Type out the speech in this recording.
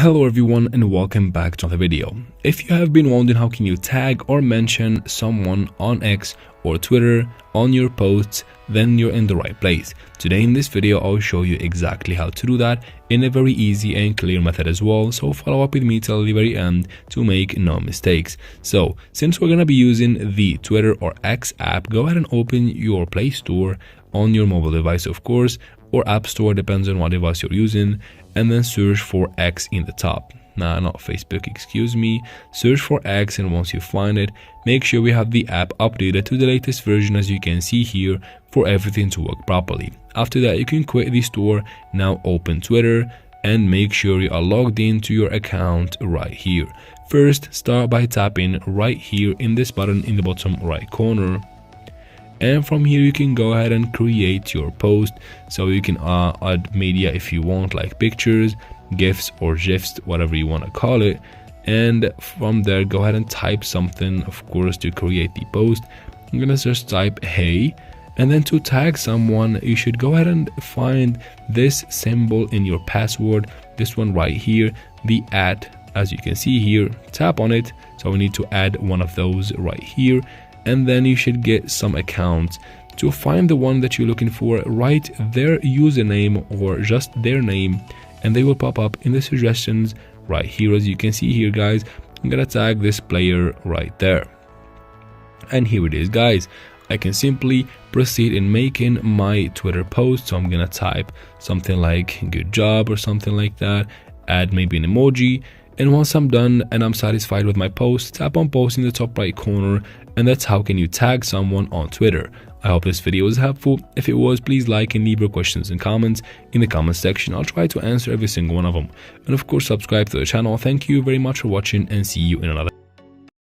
Hello everyone and welcome back to another video. If you have been wondering how can you tag or mention someone on X or Twitter on your posts, then you're in the right place. Today in this video I'll show you exactly how to do that in a very easy and clear method as well, so follow up with me till the very end to make no mistakes. So since we're gonna be using the Twitter or X app, go ahead and open your Play Store on your mobile device, of course, or App Store, depends on what device you're using, and then search for X in the top. Nah, not Facebook, excuse me. Search for X, and once you find it, make sure we have the app updated to the latest version, as you can see here, for everything to work properly. After that, you can quit the store. Now open Twitter and make sure you are logged into your account right here. First, start by tapping right here in this button in the bottom right corner. And from here you can go ahead and create your post, so you can add media if you want, like pictures, GIFs or GIFs, whatever you want to call it. And from there go ahead and type something, of course, to create the post. I'm gonna just type hey, and then to tag someone you should go ahead and find this symbol in your password, this one right here, the @ as you can see here. Tap on it, so we need to add one of those right here. And then you should get some accounts. To find the one that you're looking for, write their username or just their name, and they will pop up in the suggestions right here. As you can see here, guys, I'm gonna tag this player right there, and here it is, guys. I can simply proceed in making my Twitter post. So I'm gonna type something like good job or something like that, add maybe an emoji. And once I'm done and I'm satisfied with my post, tap on post in the top right corner, and that's how can you tag someone on Twitter. I hope this video was helpful. If it was, please like and leave your questions and comments in the comment section. I'll try to answer every single one of them. And of course, subscribe to the channel. Thank you very much for watching, and see you in another